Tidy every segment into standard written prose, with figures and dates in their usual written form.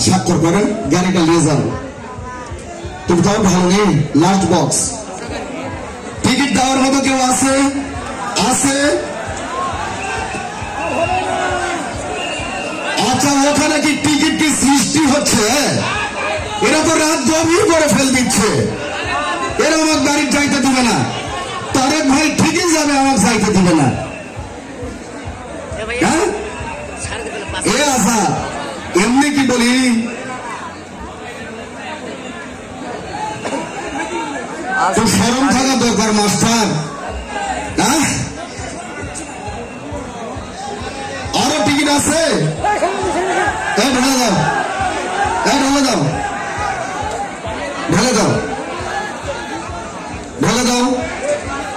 স্বাক্ষর করেন, গাড়িটা নিয়ে যান। তুমি তাও ভালো নেই, লাস্ট বক্স। টিকিট দেওয়ার মতো কেউ আছে? আছে? আচ্ছা, ওখানে কি টিকিট কি সৃষ্টি হচ্ছে? এরা তো রাত গভীর করে ফেল দিচ্ছে। এরা আমার গাড়ি যাইতে দিবে না। তারেক ভাই ঠিকই যাবে, আমার যাইতে দিবে না। হ্যাঁ, এ আশা এমনি কি বলি, তো শরম থাকা দরকার মাস্টার। হ্যাঁ, আরো টিকিট আছে? ঢেলে দাও, ঢেলে দাও, ঢেলে দাও, ঢেলে দাও।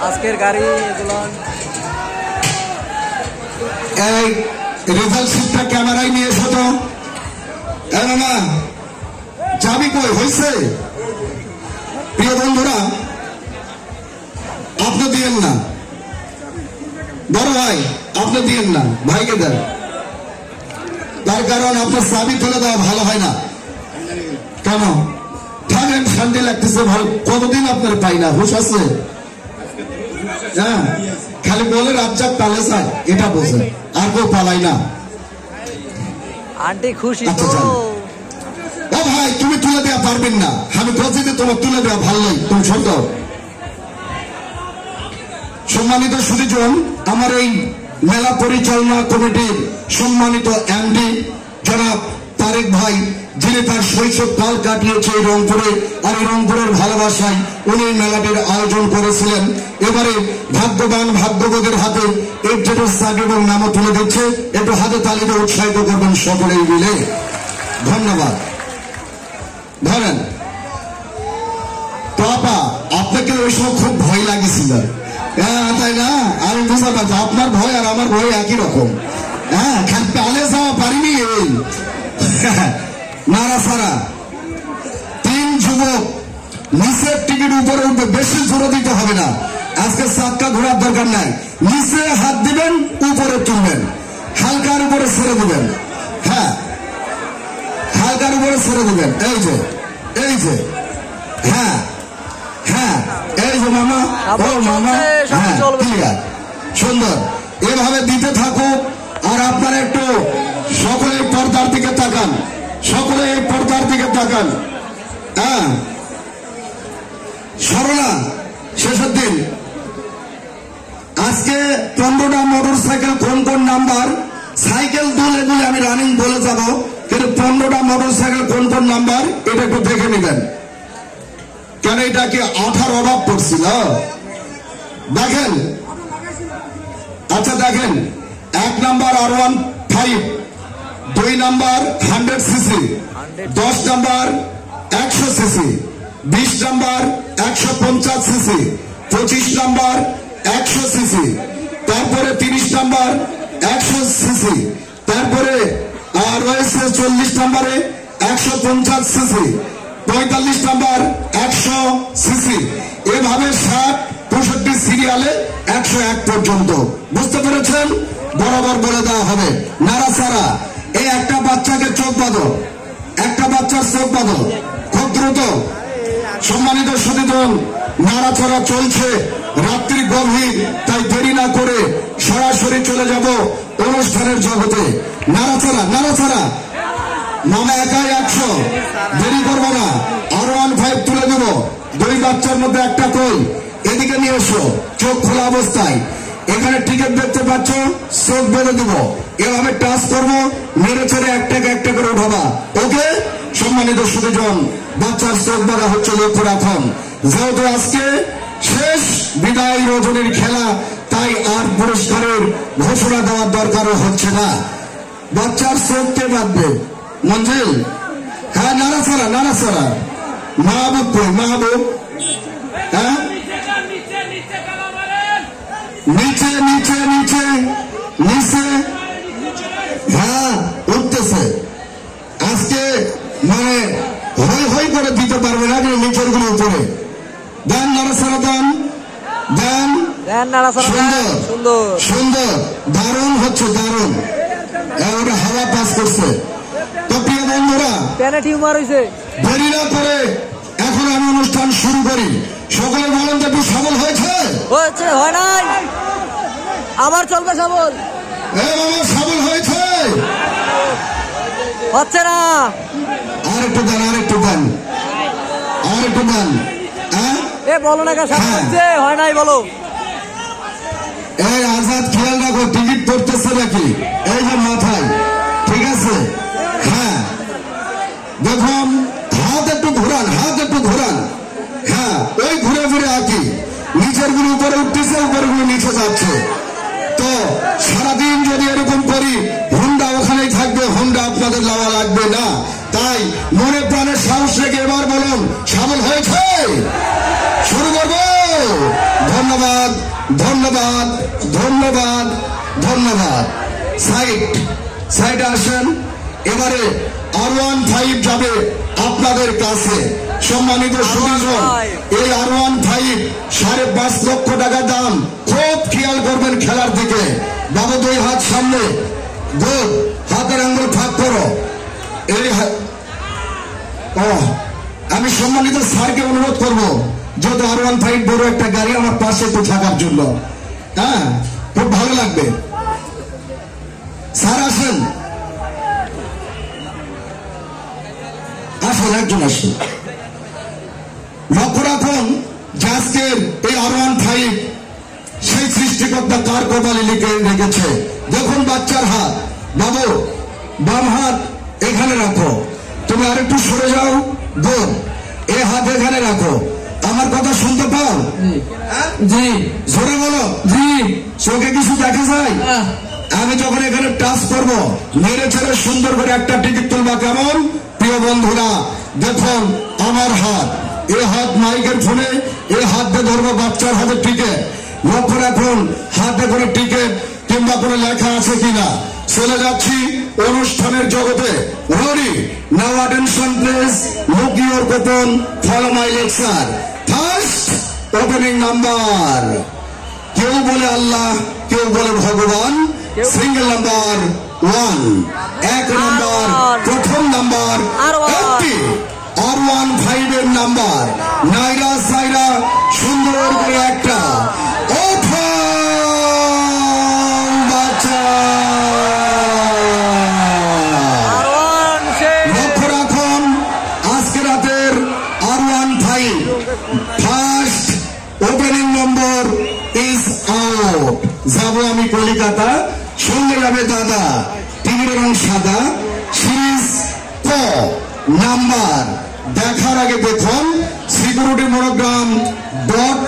আজকের গাড়ি এই রেজাল্ট শিটটা ক্যামেরায় নিয়ে এসো তো। মামা যাবি কই? হয়েছে? প্রিয় বন্ধুরা, আপনি দিয়েন না, বড় ভাই আপনি দিয়েন না, ভাইকে দেন। তার কারণ আপনার চাবি তুলে দেওয়া ভালো হয় না। কেন? থাকেন, শান্তি লাগতেছে, ভালো। কতদিন আপনার পাই না, হুশ আছে? হ্যাঁ, খালি বলে রাজ্জাক পালে চায়, এটা বোঝে, আর কেউ পালাই না। আন্টি খুশি আচ্ছা, তো? ও ভাই, তুমি তুলে দেওয়া পারবেন না। আমি বলছি যে তোমার তুলে দেওয়া ভালোই, তুমি শোনো। সম্মানিত সুধীজন, আমার এই মেলা পরিচালনা কমিটির সম্মানিত এমডি জনাব তারেক ভাই, যিনি তার শৈশব কাল কাটিয়েছে এই রংপুরে, আর এই রংপুরের ভালোবাসায় উনি মেলাটির আয়োজন করেছিলেন। এবারে ভাগ্যবান ভাগ্যবতীর হাতে এক্সিটের সার্টিফিকেট নামও তুলে দিচ্ছে। একটু হাতে তালিতে উৎসাহিত করবেন সকলেই মিলে। ধন্যবাদ। ধরেন তো আপা, আপনাকে ওই সময় খুব ভয় লাগিয়েছিল। হ্যাঁ, তাই না? আমি বুঝতে পারছি আপনার ভয় আর আমার ভয় একই রকম। হ্যাঁ, খালি পালে যাওয়া পারিনি। এই নারা সারা 3 যুবক নিচের টিকিট উপরে উঠবে, বেশি জোরে দিতে হবে না। আজকে চাক্কা ঘোরার দরকার নাই। নিচে হাত দিবেন, উপরে তুলবেন, হালকার উপরে ছেড়ে দিবেন। হ্যাঁ, হালকার উপরে ছেড়ে দিবেন। এই যে, এই যে, হ্যাঁ হ্যাঁ, এই যে মামা, ও মামা, হ্যাঁ, ক্লিয়ার, সুন্দর। এভাবে দিতে থাকুক। আর আপনারা একটু সকলে পর্দার দিকে তাকান, সকলে এই পর্দার দিকে তাকান। হ্যাঁ, সরলা শেষের দিন। আজকে 15টা মোটর সাইকেল, কোন কোন নাম্বার, সাইকেল দুলে দুলে আমি রানিং বলে যাব, কিন্তু 15টা মোটর সাইকেল কোন কোন নাম্বার এটা একটু দেখে নেবেন। কেন, এটা কি আঠার অভাব পড়ছিল? দেখেন, আচ্ছা দেখেন, 1 number R15, 2 number 100 CC, 10 number 100 CC, 20 number 150 CC, 25 number 100 CC, তারপরে 30 নাম্বার 100 সিসি, তারপরে রয়েছে 40 নাম্বারে 150 সিসি, 45 নাম্বার 100 সিসি, এভাবে 60, 65 সিরিয়ালে 101 পর্যন্ত। বুঝতে পেরেছেন? বরাবর বলে দেওয়া হবে। নাড়াচাড়া, এই একটা বাচ্চাকে চোখ বাঁধো, একটা বাচ্চার চোখ বাঁধো খুব দ্রুত। সম্মানিত সুধীজন, নাড়াচাড়া চলছে, রাত্রি গভীর, তাই দেরি না করে সরাসরি চলে যাব অনুষ্ঠানের জগতে। নাড়াচাড়া, নাড়াচাড়া, মামা একাই 100, দেরি করবো না। R15 তুলে দেব, 2 বাচ্চার মধ্যে একটা কই, এদিকে নিয়ে এসো, চোখ খোলা অবস্থায়। এখানে টিকিট দেখতে পাচ্ছ, চোখ বেঁধে দেব, এভাবে টাচ করবো, মেরে ছেড়ে একটা করে উঠাবা। ওকে? সম্মানিত সুধীজন, বাচ্চার চোখ বাঁধা হচ্ছে, লক্ষ্য রাখুন। যেহেতু আজকে শেষ বিদায় রজনীর খেলা, তাই আর পুরস্কারের ঘোষণা দেওয়ার দরকারও হচ্ছে না। বাচ্চার চোখ কে বাঁধবে? মঞ্জিল? হ্যাঁ, নাড়াচাড়া, নাড়াচাড়া। মাহবুব কই? মাহবুব? হ্যাঁ, নিচে নিচে নিচে নিচে, হ্যাঁ, উঠতেছে। আজকে মানে হই হই করে দিতে পারবে না, কিন্তু নিচের গুলো উপরে দেন। নাড়াচাড়া দেন, দেন, সুন্দর সুন্দর, দারুণ হচ্ছে, দারুণ। ওটা হাওয়া পাস করছে। তো প্রিয় বন্ধুরা, প্যানে টিউমার হইছে। দেরি না করে এখন আমি অনুষ্ঠান শুরু করি। সকলে বলেন তো একটু সবল হয়েছে? হয়েছে, হয় নাই, আবার চলবে সবল। বাবা সবল হয়েছে? হচ্ছে না। আর একটু দেন, আর একটু দেন, আর একটু দেন। এ বলো না কেন হচ্ছে, হয় নাই বলো। এই আজাদ খেয়াল রাখো, টিকিট করতেছে নাকি? এই যে মাথায়, ঠিক আছে? হ্যাঁ দেখুন, হাত একটু ঘোরান, হাত একটু ঘোরান। হ্যাঁ ওই ঘুরে ফিরে আঁকি, নিচের গুলো উপরে উঠতেছে, উপরে গুলো নিচে যাচ্ছে। তো সারাদিন যদি এরকম করি, হুন্ডা ওখানেই থাকবে, হুন্ডা আপনাদের লাওয়া লাগবে না। তাই মনে প্রাণের সাহস রেখে এবার বলুন, সফল হয়েছে? শুরু করবো। ধন্যবাদ, ধন্যবাদ, ধন্যবাদ, ধন্যবাদ। সাইড সাইডে আসেন। এবারে R15 যাবে আপনাদের কাছে। সম্মানিত সুধীজন, এই R15 5.5 লক্ষ টাকা দাম। খুব খেয়াল করবেন খেলার দিকে। বাবু দুই হাত সামনে, গুড, হাতের আঙ্গুল ফাঁক করো। এই আমি সম্মানিত স্যারকে অনুরোধ করবো, যেহেতু R15 বড় একটা গাড়ি, আমার পাশে একটু থাকার জন্য। হ্যাঁ খুব ভালো লাগবে। স্যার আসেন, আসুন, একজন আসুন। লক্ষ্য রাখুন যে আজকের এই R15 সেই সৃষ্টিকর্তা কার কপালে লিখে রেখেছে। দেখুন বাচ্চার হাত, বাবু বাম হাত এখানে রাখো, তুমি আরেকটু সরে যাও, গুড, এই হাত এখানে রাখো। আমার কথা শুনতে পাও? জি। জোরে বলো। জি। চোখে কিছু দেখা যায়? আমি যখন এখানে টাচ করবো, মেরে ছেড়ে সুন্দর করে একটা টিকিট তুলবা, কেমন? প্রিয় বন্ধুরা দেখুন আমার হাত, এই হাত মাইকের ফোনে, এই হাত দিয়ে ধরবো বাচ্চার হাতে টিকিট। লক্ষ্য রাখুন হাতে করে টিকিট কিংবা কোনো লেখা আছে কিনা। চলে যাচ্ছি অনুষ্ঠানের জগতে। Rory, now attention please, look your coupon, follow my lecture. First opening number, কেউ বলে আল্লাহ, কেউ বলে ভগবান। সিঙ্গেল নাম্বার 1, এক নাম্বার, প্রথম নাম্বার R15 এর নাম্বার। নাইরা সাইরা সুন্দর করে একটা বাচ্চা। লক্ষ্য রাখুন আজকে রাতের R15 first opening number is out. যাবো আমি কলিকাতা, সঙ্গে যাবে দাদা, টিভির রং সাদা, সিরিজ ক নাম্বার। দেখার আগে দেখুন সিকিউরিটি মনোগ্রাম ডট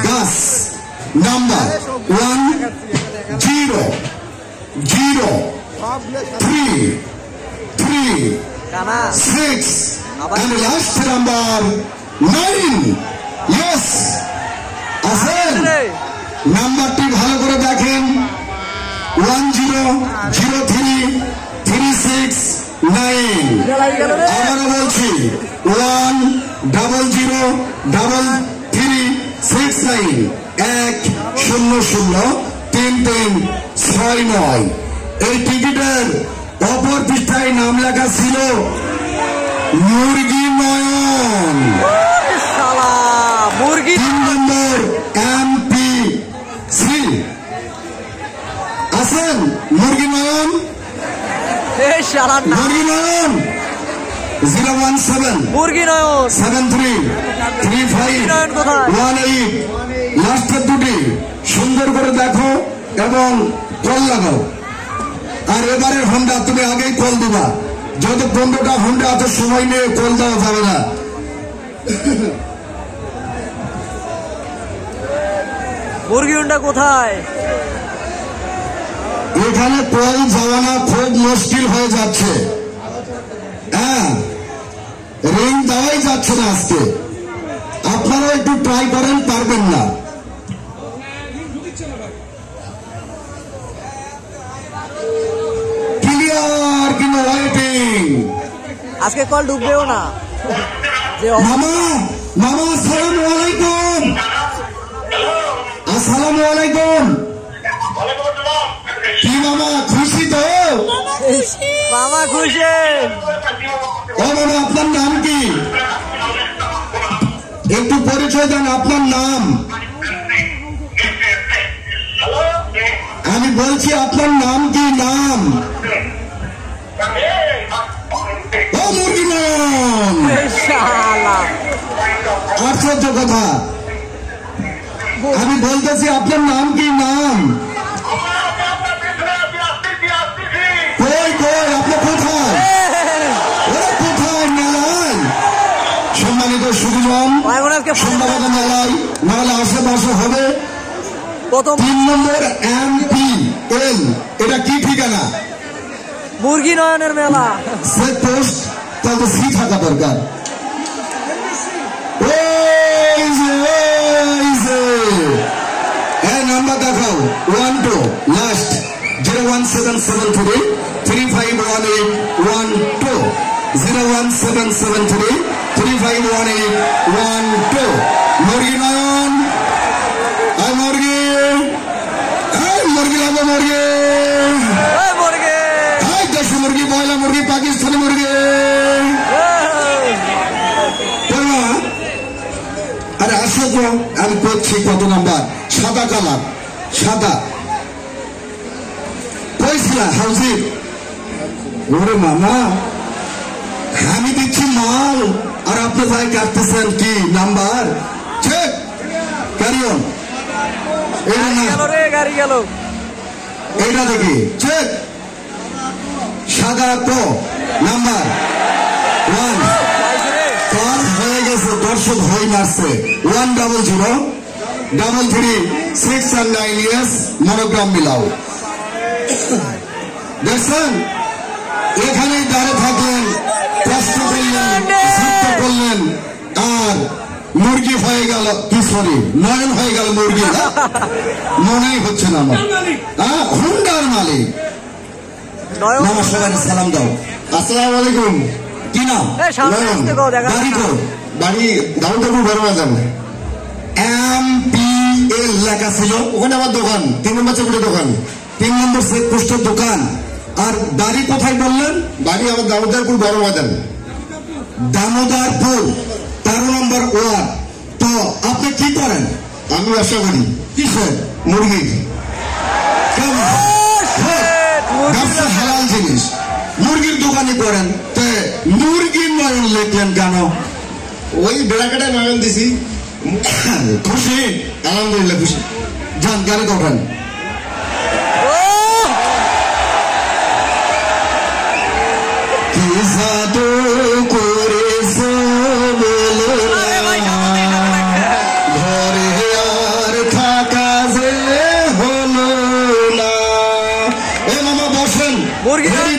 গাস number 1003336 and last number 9। Yes আসেন, নাম্বারটি ভালো করে দেখেন, 1003369। আবারও বলছি 1003369 1003369। এই টিকিটের অপর পৃষ্ঠায় নাম লেখা ছিল মুরগি নয়ন, মুরগি 3 নম্বর MP3। আছেন মুরগি নয়ন? মুরগি নয়ন 017 মুরগি নয়ন 733518। লাস্টের দুটি সুন্দর করে দেখো এবং কল লাগাও। আর এবারের হোন্ডা তুমি আগেই কল দিবা, যত 15টা হোন্ডা এত সময় নিয়ে কল দেওয়া যাবে না। মুরগি হোন্ডা কোথায়? এখানে কল যাওয়ানা খুব মুশকিল হয়ে যাচ্ছে। হ্যাঁ রিং দেওয়াই যাচ্ছে না আজকে। আপনারা একটু ট্রাই করেন, পারবেন না। ক্লিয়ার কিন্তু ওয়েটিং। আজকে কল ঢুকবেও না। মামা, মামা আসসালামু আলাইকুম। আসসালামু আলাইকুম। কি মামা খুশি তো? মামা খুশি। ও মামা আপনার নাম কি? একটু পরিচয় দেন, আপনার নাম। আমি বলছি আপনার নাম কি? নাম ও মুরগি নাম। আশ্চর্য কথা। আমি বলতেছি আপনার নাম কি? নাম কই কই? আপনি কোথায়? ওরা কোথায়? মেলায়? সম্মানিত সুবিজন, সম্ভবত মেলায়, নাহলে আশেপাশে হবে। 3 নম্বর MPL, এটা কি ঠিকানা? মুরগি নয়নের মেলা। চেক পোস্ট, তাহলে সি থাকা দরকার। নাম্বার দেখাও। 12 লাস্ট 01773 351812 01773 351812। মুরগি নয়ন, মুরগি মুরগি লাগবে, মুরগি দেশি মুরগি, বয়লা মুরগি, পাকিস্তানি মুরগি। আরে আসো তো, আমি করছি কত নাম্বার? সাদা কালার, সাদা কইছিলা হাউজি। ওরে মামা, আমি দিচ্ছি মাল আর আপনি ভাই কাটতেছেন কি নাম্বার? Check carry on. গাড়ি গেল, এইটা দেখি। চেক সাদা তো নাম্বার 1 হয়ে গেছে। দর্শক হয়ে মারছে। 10033 ইয়ার্স মনোগ্রাম মিলাও। দেখছেন, এখানেই দাঁড়িয়ে থাকলেন, কষ্ট করলেন, যুদ্ধ করলেন, আর মুরগি হয়ে গেল, কি সরি নয়ন হয়ে গেল মুরগি। মনেই হচ্ছে না আমার। হুন্ডার মালিক। নমস্কার, সালাম দাও। আসসালামু আলাইকুম। কি নাম? বাড়ি তো বাড়ি দাউদপুর বড় বাজার। MPL লেখা ছিল, ওখানে আমার দোকান, 3 নম্বর চেকুটের দোকান, 3 নম্বর চেক পোস্টের দোকান। আর বাড়ি কোথায় বললেন? বাড়ি আমার দামোদরপুর বড় বাজার। দামোদরপুর 13 নম্বর ওয়ার্ড। তো আপনি কি করেন? আমি ব্যবসা করি। কিসের? মুরগির। ব্যবসা হালাল জিনিস, মুরগির দোকানে করেন। মুরগির নয়ন লেখলেন কেন? ওই বেড়াকাটায় নয়ন দিছি। খুশি? আলহামদুলিল্লাহ খুশি। যান গাড়ি করেন। কি জাদু করেছো বলো ঘরে আর থাকা যে হলো না। এ মামা বসেন।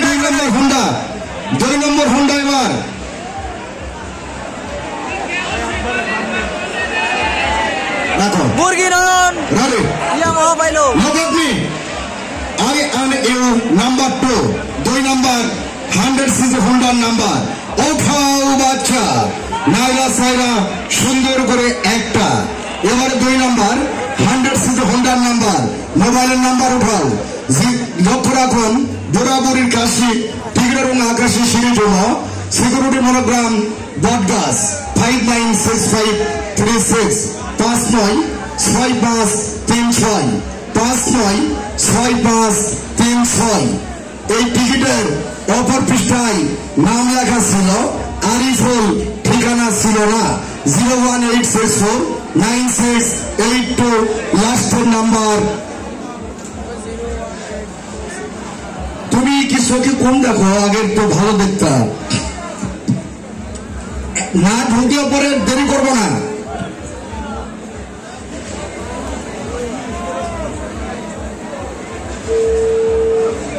2 নম্বর হুন্ডা, 2 নম্বর হুন্ডা। এবার মুরগি নয়ন পাইলো। নাম্বার 2 নম্বর 100cc হুন্ডার নাম্বার। ওঠাও বাচ্চা, নাইরা সাইরা সুন্দর করে একটা। এবারে 2 নম্বর 100cc হুন্ডার নাম্বার। মোবাইলের নাম্বার উঠাও। লক্ষ্য রাখুন, বুড়াবুড়ির কাশি, টিগরের আকাশি সিঁড়ি জন্য সিকিউরিটি মনোগ্রাম বটগাছ 596536 596536 596536। এই টিকিটের অপর পৃষ্ঠায় নাম লেখা ছিল আরিফুল, ঠিকানা ছিল না। 018649682 লাস্টের নাম্বার। তুমি কি চোখে কম দেখো? আগের তো ভালো দেখতাম। না ঢুকলে পরে দেরি করবো না।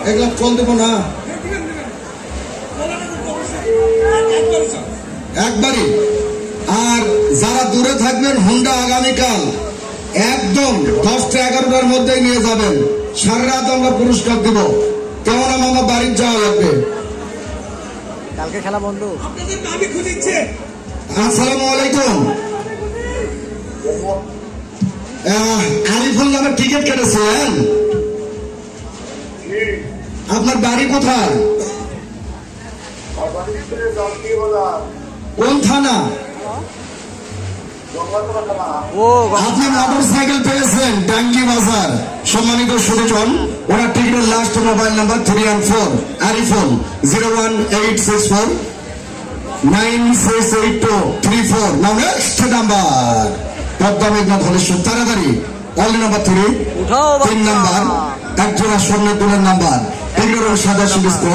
এগুলা চল দেবো না একবারই। আর যারা দূরে থাকবেন, হুন্ডা আগামীকাল একদম 10টা 11টার মধ্যে নিয়ে যাবেন। সারা রাত আমরা পুরস্কার দিব। কেমন আমার বাড়ির যাওয়া লাগবে? কালকে খেলা বন্ধ। আসসালামু আলাইকুম। আরিফুল নামের টিকিট কেটেছেন? আপনার বাড়ি কোথায়? কোন থানা? ও আপনি মোটর সাইকেল পেয়েছেন ডাঙ্গি বাজার। সম্মানিত সুদীজন, ওনার টিকিটের last mobile number 3 and 4 Ariful 01864 968234। Now next number পদ্মা মেঘনাথ হলেশ্বর। তাড়াতাড়ি অনলি নাম্বার 3 উঠাও 3 নাম্বার একজোড়া স্বর্ণের দুলের নাম্বার টিকিটের সাদা সুবিস্ত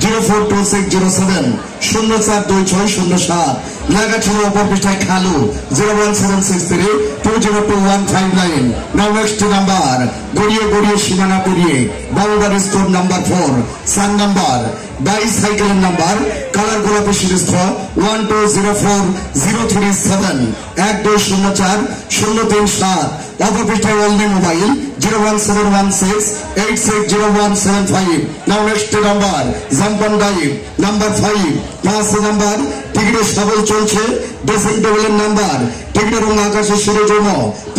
042607 042607 লেখা ছিল অপর পৃষ্ঠায় খালু 01763 202159। নাও নেক্সট নাম্বার গড়িয়ে গড়িয়ে সীমানা পেরিয়ে বাউন্ডারি স্টোর নাম্বার 4 সান নাম্বার বাইসাইকেলের নাম্বার কালার গোলাপি সিরিজ 1204037 1204 037 অপর পৃষ্ঠায় only mobile 01716860175। Now next number জাম্পান ডাইভ নাম্বার 5 5 নাম্বার টিকিটের সাবল চলছে ড্রেসিং টেবিলের নাম্বার টিকিটের রং আকাশের শিরোর জন্য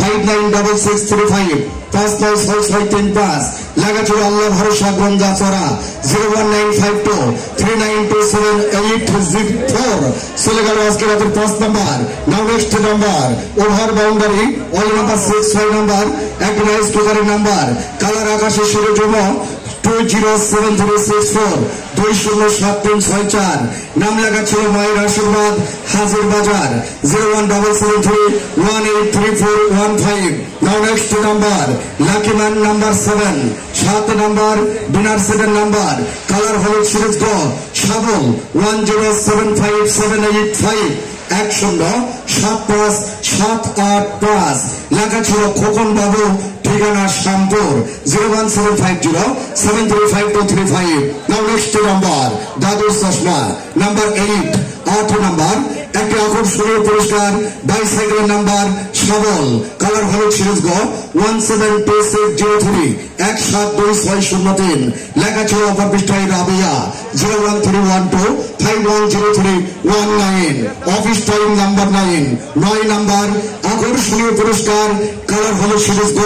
596635 596635 লেখা ছিল আল্লাহ ভরসা গঞ্জা চড়া 01952 392784 চলে গেল আজকে রাতের 5 number. Now next number over boundary all number 6 number এক রাইস কুকারের নাম্বার কালার আকাশের শিরোর জন্য 207364 207364। নাম লেখা ছিল মায়ের আশীর্বাদ হাজির বাজার 01773183415। Now next number lucky man number 7 7 number dinner সেটের নাম্বার কালার হলুদ সিরিজ গ সাবল 1075785 1075 লেখা ছিল খোকন বাবু ঠিকানা শ্যামপুর 01750735235। নাও নেক্সট নাম্বার দাদুর চশমা নাম্বার 8 8 নাম্বার একটি আকর্ষণীয় পুরস্কার বাইসাইকেলের নাম্বার সবল কালার হলুদ সিরিজ গ 172603 172603 লেখা ছিল অপর পৃষ্ঠায় Rabia 01312510319 office time number 9 9 number আকর্ষণীয় পুরস্কার কালার হলুদ সিরিজ গ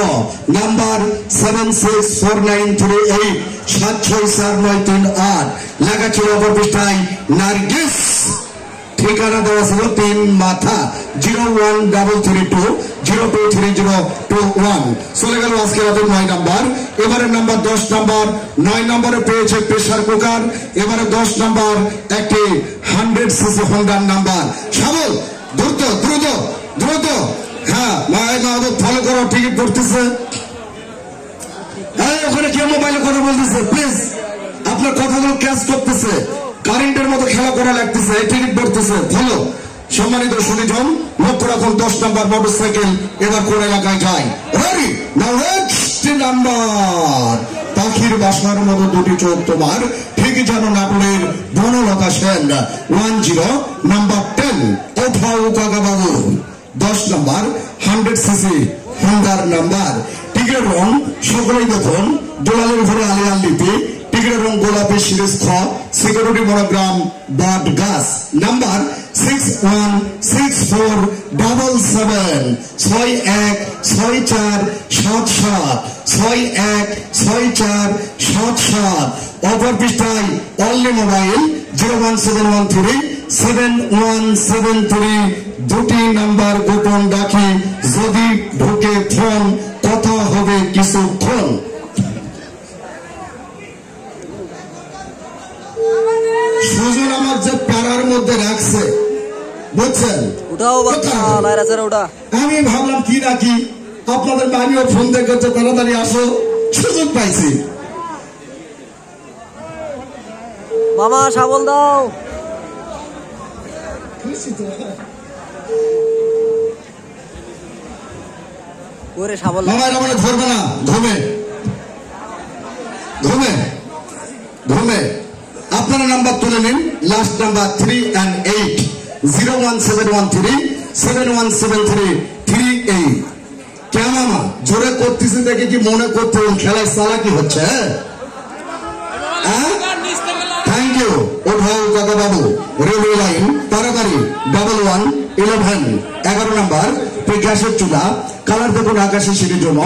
নাম্বার 764938 764938 লেখা ছিল অপর পৃষ্ঠায় নার্গিস ঠিকানা দেওয়া ছিল 3 মাথা 01332023021। চলে গেল আজকে রাতের 9 নাম্বার। এবারে নাম্বার 10 নাম্বার 9 নম্বরে পেয়েছে প্রেসার কুকার। এবারে 10 নাম্বার একটি 100 সিসি হোন্ডার নাম্বার সাবল দ্রুত দ্রুত দ্রুত। হ্যাঁ মায়ের ফলো করো টিকিট পড়তেছে। ওখানে কে মোবাইলে কথা বলতেছে প্লিজ আপনার কথাগুলো ক্যাচ করতেছে কারেন্টের মতো খেলা করা লাগতেছে টিকিট পড়তেছে ফলো। সম্মানিত সুদীজন লক্ষ্য রাখুন 10 নাম্বার মোটর সাইকেল এবার কোন এলাকায় যায়। রেডি নাও নেক্সট নাম্বার পাখির বাসার মতো দুটি চোখ তোমার ঠিক যেন নাটোরের বনলতা সেন 10 নাম্বার 10 ওঠাও কাকা বাবু 10 নাম্বার 100 সিসি হোন্ডার নাম্বার টিকের রং সকলেই দেখুন দোলালের ঘরে আলিয়াল লিপি টিকের রং গোলাপি সিরিজ খ সিকিউরিটি মনোগ্রাম বাট গাছ নাম্বার 616477 616477 616477 অপর পৃষ্ঠায় অনলি মোবাইল 017137173 দুটি নাম্বার গোপন ডাকি যদি ঢুকে ফোন কথা হবে কিছুক্ষণ। সুজন আমার যে পাড়ার মধ্যে রাখছে বুঝছেন আমি ভাবলাম কি রাখি আপনাদের বাড়িও ফোন দেখেছে তাড়াতাড়ি আসো সুযোগ পাইছি। মামা সাবল দাও ওরে সাবল মামা এটা মানে ধরবে না ঘুমে ঘুমে ঘুমে। আপনারা নাম্বার তুলে নিন লাস্ট নাম্বার 3 and 8 01713 717338। কেন মামা জোরে করতেছি দেখে কি মনে করতে খেলায় চালাকি হচ্ছে? থ্যাংক ইউ ওঠাও কাকা বাবু রেলওয়ে লাইন তাড়াতাড়ি 1111 11 নাম্বার গ্যাসের চুলা কালার দেখুন আকাশে সিঁড়ির জন্য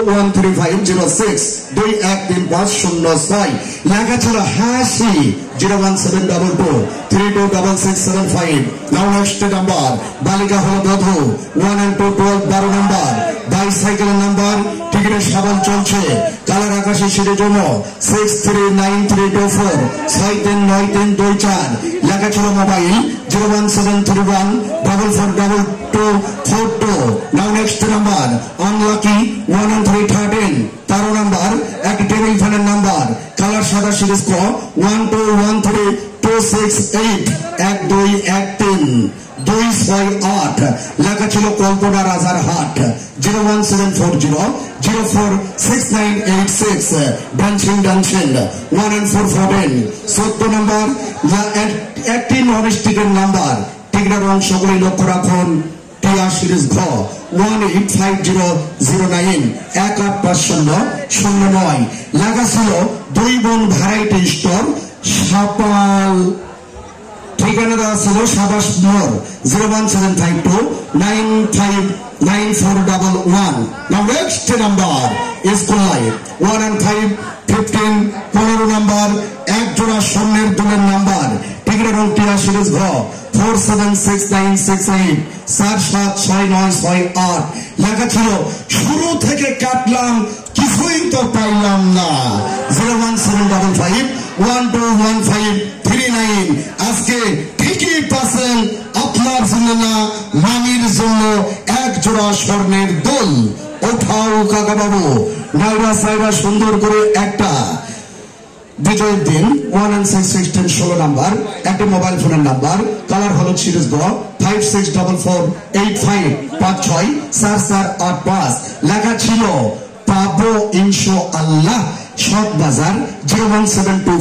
0135062135006 লেখা ছিল হাসি 01722326675। নাও নেক্সট নাম্বার বালিকা হল বধূ 1 and 2 12 12 নাম্বার বাইসাইকেলের নাম্বার টিকিটের সাবান চলছে কালার আকাশে সিঁড়ির জন্য 639324 639324 লেখা ছিল mobile 01731442242। Now next number unlucky 1 and 313 13 number এক টেবিল ফ্যানের নাম্বার কালার সাদা সিরিজ ক 1213268 1213 লেখা ছিল কল্পনা রাজার হাট 01740046986 ডান্সিং 1 and 414। 14 নাম্বার একটি নন স্টিকের নাম্বার টিকিটের অংশগুলি লক্ষ্য রাখুন টিয়া সিরিজ ঘ 185009 185009 লেখা ছিল দুই বোন ভ্যারাইটি স্টোর সাপাল ঠিকানা দেওয়া ছিল সাবাস মোড় 01752959411। Now next number school life 1 and 515 15 number এক জোড়া স্বর্ণের দুলের নাম্বার টিকিটের রং টিয়া সিরিজ ঘ 476968 476968 লেখা ছিল শুরু থেকে কাটলাম কিছুই তো পাইলাম না 01755121539। আজকে ঠিকই পাচ্ছেন আপনার জন্য না মামির জন্য এক জোড়া স্বর্ণের দোল। ওঠাও কাকা বাবু নাইরা সাইরা সুন্দর করে একটা বিজয়ের দিন 1 and 616 16 নাম্বার একটি মোবাইল ফোনের নাম্বার কালার হলো সিরিজ গ 564485564485 লেখা ছিল পাবো ইনশাআল্লাহ সৎ বাজার 01722